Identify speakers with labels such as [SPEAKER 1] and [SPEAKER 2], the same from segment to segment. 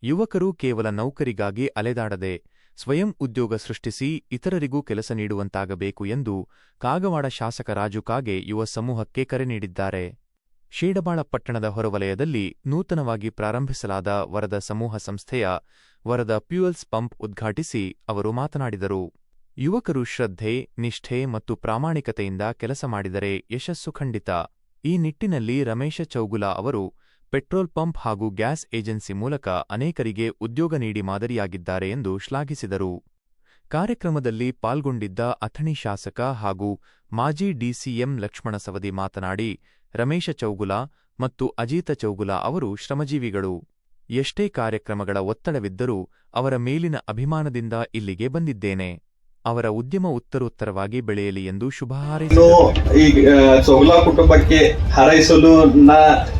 [SPEAKER 1] ಯುವಕರು ಕೇವಲ ನೌಕರಿಗಾಗಿ ಅಲೆದಾಡದೆ ಸ್ವಯಂ ಉದ್ಯೋಗ ಸೃಷ್ಟಿಸಿ ಇತರರಿಗೂ ಕೆಲಸ ನೀಡುವಂತಾಗಬೇಕು ಎಂದು ಕಾಗವಾಡ ಶಾಸಕ ರಾಜು ಕಾಗೆ ಯುವ ಸಮೂಹಕ್ಕೆ ಕರೆ ನೀಡಿದ್ದಾರೆ. ಶೇಡಬಾಳ ಪಟ್ಟಣದ ಹೊರವಲಯದಲ್ಲಿ ನೂತನವಾಗಿ ಪ್ರಾರಂಭಿಸಲಾದ ವರದ ಸಮೂಹ ಸಂಸ್ಥೆಯ ವರದ ಫ್ಯೂಯಲ್ಸ್ ಪಂಪ್ ಉದ್ಘಾಟಿಸಿ ಅವರು ಮಾತನಾಡಿದರು. ಯುವಕರು ಶ್ರದ್ಧೆ, ನಿಷ್ಠೆ ಮತ್ತು ಪ್ರಾಮಾಣಿಕತೆಯಿಂದ ಕೆಲಸ ಮಾಡಿದರೆ ಯಶಸ್ಸು ಖಂಡಿತ. ಈ ನಿಟ್ಟಿನಲ್ಲಿ ರಮೇಶ ಚೌಗುಲ ಅವರು ಪೆಟ್ರೋಲ್ ಪಂಪ್ ಹಾಗೂ ಗ್ಯಾಸ್ ಏಜೆನ್ಸಿ ಮೂಲಕ ಅನೇಕರಿಗೆ ಉದ್ಯೋಗ ನೀಡಿ ಮಾದರಿಯಾಗಿದ್ದಾರೆ ಎಂದು ಶ್ಲಾಘಿಸಿದರು. ಕಾರ್ಯಕ್ರಮದಲ್ಲಿ ಪಾಲ್ಗೊಂಡಿದ್ದ ಅಥಣಿ ಶಾಸಕ ಹಾಗೂ ಮಾಜಿ ಡಿಸಿಎಂ ಲಕ್ಷ್ಮಣ ಸವದಿ ಮಾತನಾಡಿ, ರಮೇಶ ಚೌಗುಲ ಮತ್ತು ಅಜಿತ ಚೌಗುಲ ಅವರು ಶ್ರಮಜೀವಿಗಳು. ಎಷ್ಟೇ ಕಾರ್ಯಕ್ರಮಗಳ ಒತ್ತಡವಿದ್ದರೂ ಅವರ ಮೇಲಿನ ಅಭಿಮಾನದಿಂದ ಇಲ್ಲಿಗೆ ಬಂದಿದ್ದೇನೆ. ಅವರ ಉದ್ಯಮ ಉತ್ತರೋತ್ತರವಾಗಿ ಬೆಳೆಯಲಿ ಎಂದು ಶುಭ ಹಾರೈಸಿದರು.
[SPEAKER 2] ಈ ಚೌಗುಲ ಕುಟುಂಬಕ್ಕೆ ಹಾರೈಸಲು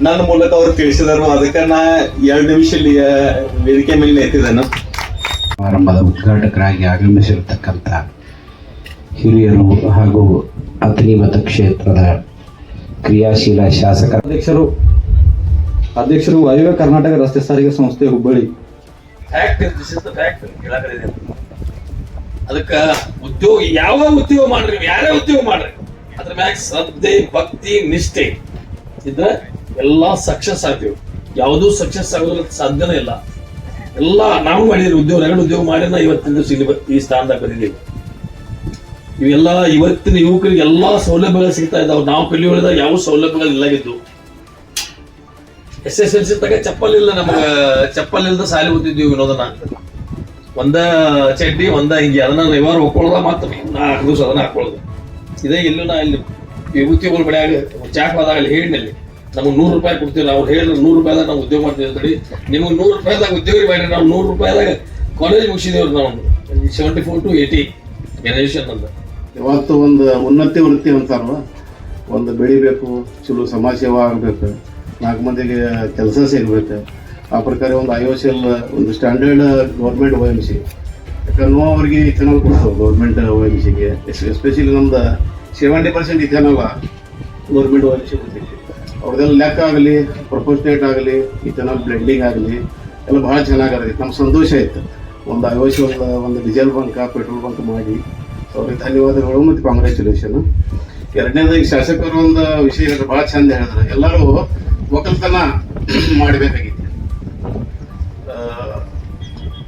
[SPEAKER 2] ನನ್ನ ಮೂಲಕ ಅವರು ತಿಳಿಸಿದರು. ಅದಕ್ಕೆ ನಾ 2 ನಿಮಿಷ ವೇದಿಕೆ ಮೇಲೆ ನಿಂತಿದ್ದೇನೆ.
[SPEAKER 3] ಸಮಾರಂಭದ ಉದ್ಘಾಟಕರಾಗಿ ಆಗಮಿಸಿರತಕ್ಕಂಥ ಹಿರಿಯರು ಹಾಗೂ ಅಥಣಿ ಮತಕ್ಷೇತ್ರದ ಕ್ರಿಯಾಶೀಲ ಶಾಸಕ
[SPEAKER 4] ಅಧ್ಯಕ್ಷರು ವಾಯುವ್ಯ ಕರ್ನಾಟಕ ರಸ್ತೆ ಸಾರಿಗೆ ಸಂಸ್ಥೆ ಹುಬ್ಬಳ್ಳಿ.
[SPEAKER 5] ಅದಕ್ಕ ಉದ್ಯೋಗ ಯಾವ ಉದ್ಯೋಗ ಮಾಡ್ರಿ, ಯಾರೇ ಉದ್ಯೋಗ ಮಾಡ್ರಿ, ಅದ್ರ ಮ್ಯಾಗ ಶ್ರದ್ಧೆ, ಭಕ್ತಿ, ನಿಷ್ಠೆ ಇದ್ರ ಎಲ್ಲಾ ಸಕ್ಸಸ್ ಆಗ್ತೀವಿ. ಯಾವುದೂ ಸಕ್ಸಸ್ ಆಗೋದ್ರ ಸಾಧ್ಯನೇ ಇಲ್ಲ. ಎಲ್ಲಾ ನಾವು ಮಾಡಿದ್ವಿ ಉದ್ಯೋಗ, ರಗಡ ಉದ್ಯೋಗ ಮಾಡಿ ಇವತ್ತಿನ ದಿವಸ ಈ ಸ್ಥಾನದಾಗ ಬಂದಿದ್ದೀವಿ. ಇವೆಲ್ಲ ಇವತ್ತಿನ ಯುವಕರಿಗೆ ಎಲ್ಲಾ ಸೌಲಭ್ಯಗಳು ಸಿಗ್ತಾ ಇದ್ದಾವೆ. ನಾವು ಕಲಿಯುವಾಗ ಯಾವ ಸೌಲಭ್ಯಗಳು ಇಲ್ಲಾಗಿದ್ದು. SSLC ತಗ ಚಪ್ಪಲ್ ಇಲ್ಲ, ನಮಗ ಚಪ್ಪಲ್ ಇಲ್ದ ಸಾಲಿ ಓದಿದ್ವಿ ವಿನೋದನ. ಒಂದ ಚಡ್ಡಿ ಒಂದ ಹಿಂಗೆ ಅದನ್ನ ರವಿವಾರ ಹೊಕ್ಕೊಳ್ಳೋದ ಮಾತ್ರ 4 ದಿವಸ ಅದನ್ನ ಹಾಕೊಳ್ಳೋದು. ಇದೇ ಎಲ್ಲೂ ನಾ ಇಲ್ಲಿ ವಿಭೂತಿಗಳು ಬಡಿಯಾಗ ಚಾಕ್ ಹೋದಾಗ ಅಲ್ಲಿ ಹೇಳಿನಲ್ಲಿ ನಮಗೆ 100 ರೂಪಾಯಿ ಕೊಡ್ತೀವಿ. ಅವ್ರು ಹೇಳಿದ್ರೆ 100 ರೂಪಾಯಿದಾಗ ನಾವು ಉದ್ಯೋಗ ಮಾಡ್ತೀವಿ. ನಿಮಗೆ 100 ರೂಪಾಯಿದಾಗ ಉದ್ಯೋಗ ಮಾಡಿ ನಾವು 100 ರೂಪಾಯಿದಾಗ ಕಾಲೇಜ್ ಮುಗಿಸಿದೇವ್ರಿ. ನಾವು 74 to 80 ಜನರೇಷನ್ ಅಂತ.
[SPEAKER 6] ಇವತ್ತು ಒಂದು ಉನ್ನತಿ ವೃತ್ತಿ ಅಂತಾರಲ್ಲ, ಒಂದು ಬೆಳಿಬೇಕು, ಚಲೋ ಸಮಾಜ ಸೇವಾ ಆಗಬೇಕು, 4 ಮಂದಿಗೆ ಕೆಲಸ ಸಿಗಬೇಕು. ಆ ಪ್ರಕಾರ ಒಂದು IOCL ಒಂದು ಸ್ಟ್ಯಾಂಡರ್ಡ್ ಗೌರ್ಮೆಂಟ್ OMC, ಯಾಕಂದ್ರೆ ನಾವು ಅವ್ರಿಗೆ ಇಥೆನಾಲ್ ಕೊಡ್ತೇವೆ ಗೌರ್ಮೆಂಟ್ OMCಗೆ. ಎಸ್ಪೆಷಲಿ ನಮ್ದು 70% ಇಥೆನಾಲ್ ಗೌರ್ಮೆಂಟ್ OMC ಕೊಡ್ತೀವಿ. ಅವ್ರದ್ದೆಲ್ಲ ಲೆಕ್ಕ ಆಗಲಿ, ಪ್ರಪೋರ್ಷನೇಟ್ ಆಗಲಿ, ಇಥೆನಾಲ್ ಬ್ಲೆಂಡಿಂಗ್ ಆಗಲಿ ಎಲ್ಲ ಭಾಳ ಚೆನ್ನಾಗಾಗತ್ತೆ. ನಮ್ಮ ಸಂತೋಷ ಆಯಿತು. ಒಂದು IOCL ಒಂದು ಡೀಸೆಲ್ ಬಂಕ್, ಪೆಟ್ರೋಲ್ ಬಂಕ್ ಮಾಡಿ ಅವ್ರಿಗೆ ಧನ್ಯವಾದಗಳು ಮತ್ತು ಕಾಂಗ್ರ್ಯಾಚುಲೇಷನ್. ಎರಡನೇದಾಗಿ ಶಾಸಕರು ಒಂದು ವಿಷಯ ಭಾಳ ಚಂದ ಹೇಳಿದ್ರು. ಎಲ್ಲರೂ ಒಕ್ಕಲ್ತನ ಮಾಡಬೇಕಾಗಿತ್ತು.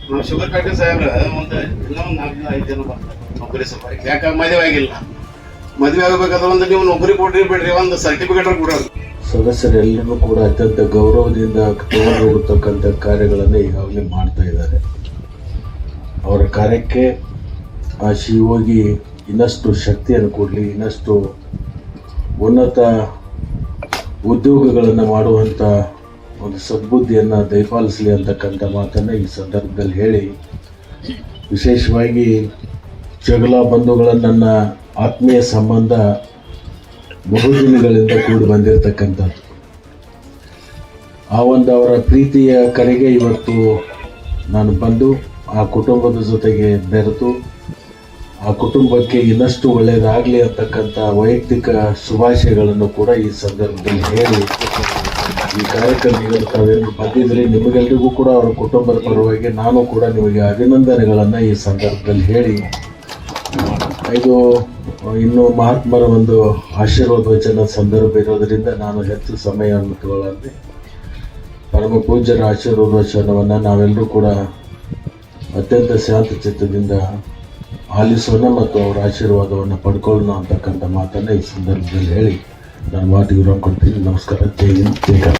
[SPEAKER 6] ನಾವು ಶುಗರ್ ಫ್ಯಾಕ್ಟ್ರಿ ಸಾಹೇಬ್ರ ಒಂದು ಇನ್ನೊಂದು 4-5 ಜನ ಬರ್ತಾರೆ ನೌಕರಿ ಸಲುವಾಗಿ. ಯಾಕಂದ್ರೆ ಮದುವೆ ಆಗಿಲ್ಲ. ಮದುವೆ ಆಗಬೇಕಾದ್ರೆ ಒಂದು ನೀವು ನೌಕರಿ ಕೊಡ್ರಿ ಬಿಡ್ರಿ, ಒಂದು ಸರ್ಟಿಫಿಕೇಟ್ ಕೊಡೋದು.
[SPEAKER 3] ಸದಸ್ಯರೆಲ್ಲರೂ ಕೂಡ ಅತ್ಯಂತ ಗೌರವದಿಂದ ತಗೊಂಡು ಹೋಗತಕ್ಕಂಥ ಕಾರ್ಯಗಳನ್ನು ಈಗಾಗಲೇ ಮಾಡ್ತಾ ಇದ್ದಾರೆ. ಅವರ ಕಾರ್ಯಕ್ಕೆ ಆ ಶಿವೋಗಿ ಇನ್ನಷ್ಟು ಶಕ್ತಿಯನ್ನು ಕೊಡಲಿ, ಇನ್ನಷ್ಟು ಉನ್ನತ ಉದ್ಯೋಗಗಳನ್ನು ಮಾಡುವಂಥ ಒಂದು ಸದ್ಬುದ್ಧಿಯನ್ನು ದಯಪಾಲಿಸಲಿ ಅಂತಕ್ಕಂಥ ಮಾತನ್ನು ಈ ಸಂದರ್ಭದಲ್ಲಿ ಹೇಳಿ, ವಿಶೇಷವಾಗಿ ಜಗಳ ಬಂಧುಗಳ ನನ್ನ ಆತ್ಮೀಯ ಸಂಬಂಧ ಬಹುದಿನಗಳಿಂದ ಕೂಡಿ ಬಂದಿರತಕ್ಕಂಥದ್ದು. ಆ ಒಂದು ಅವರ ಪ್ರೀತಿಯ ಕರೆಗೆ ಇವತ್ತು ನಾನು ಬಂದು ಆ ಕುಟುಂಬದ ಜೊತೆಗೆ ಬೆರೆತು ಆ ಕುಟುಂಬಕ್ಕೆ ಇನ್ನಷ್ಟು ಒಳ್ಳೆಯದಾಗಲಿ ಅಂತಕ್ಕಂಥ ವೈಯಕ್ತಿಕ ಶುಭಾಶಯಗಳನ್ನು ಕೂಡ ಈ ಸಂದರ್ಭದಲ್ಲಿ ಹೇಳಿ, ಈ ಕಾರ್ಯಕ್ರಮಗಳು ತಾವೇನು ಬಂದಿದ್ರಿ, ನಿಮಗೆಲ್ಲರಿಗೂ ಕೂಡ ಅವರ ಕುಟುಂಬದ ಪರವಾಗಿ ನಾನು ಕೂಡ ನಿಮಗೆ ಅಭಿನಂದನೆಗಳನ್ನು ಈ ಸಂದರ್ಭದಲ್ಲಿ ಹೇಳಿ, ಇದು ಇನ್ನು ಮಹಾತ್ಮರ ಒಂದು ಆಶೀರ್ವಾದ ವಚನ ಸಂದರ್ಭ ಇರೋದರಿಂದ ನಾನು ಹೆಚ್ಚು ಸಮಯವನ್ನು ತಗೊಳ್ಳದೆ ಪರಮ ಪೂಜ್ಯರ ಆಶೀರ್ವಾದ ವಚನವನ್ನು ನಾವೆಲ್ಲರೂ ಕೂಡ ಅತ್ಯಂತ ಶಾಂತ ಚಿತ್ತದಿಂದ ಆಲಿಸೋಣ ಮತ್ತು ಅವರ ಆಶೀರ್ವಾದವನ್ನು ಪಡ್ಕೊಳ್ಳೋಣ ಅಂತಕ್ಕಂಥ ಮಾತನ್ನು ಈ ಸಂದರ್ಭದಲ್ಲಿ ಹೇಳಿ ನಾನು ಮಾತಿಗೆ ಕೊಡ್ತೀನಿ. ನಮಸ್ಕಾರ. ಜೈ ಹಿಂದ್, ಜೈ ಕರ್ನಾಟಕ.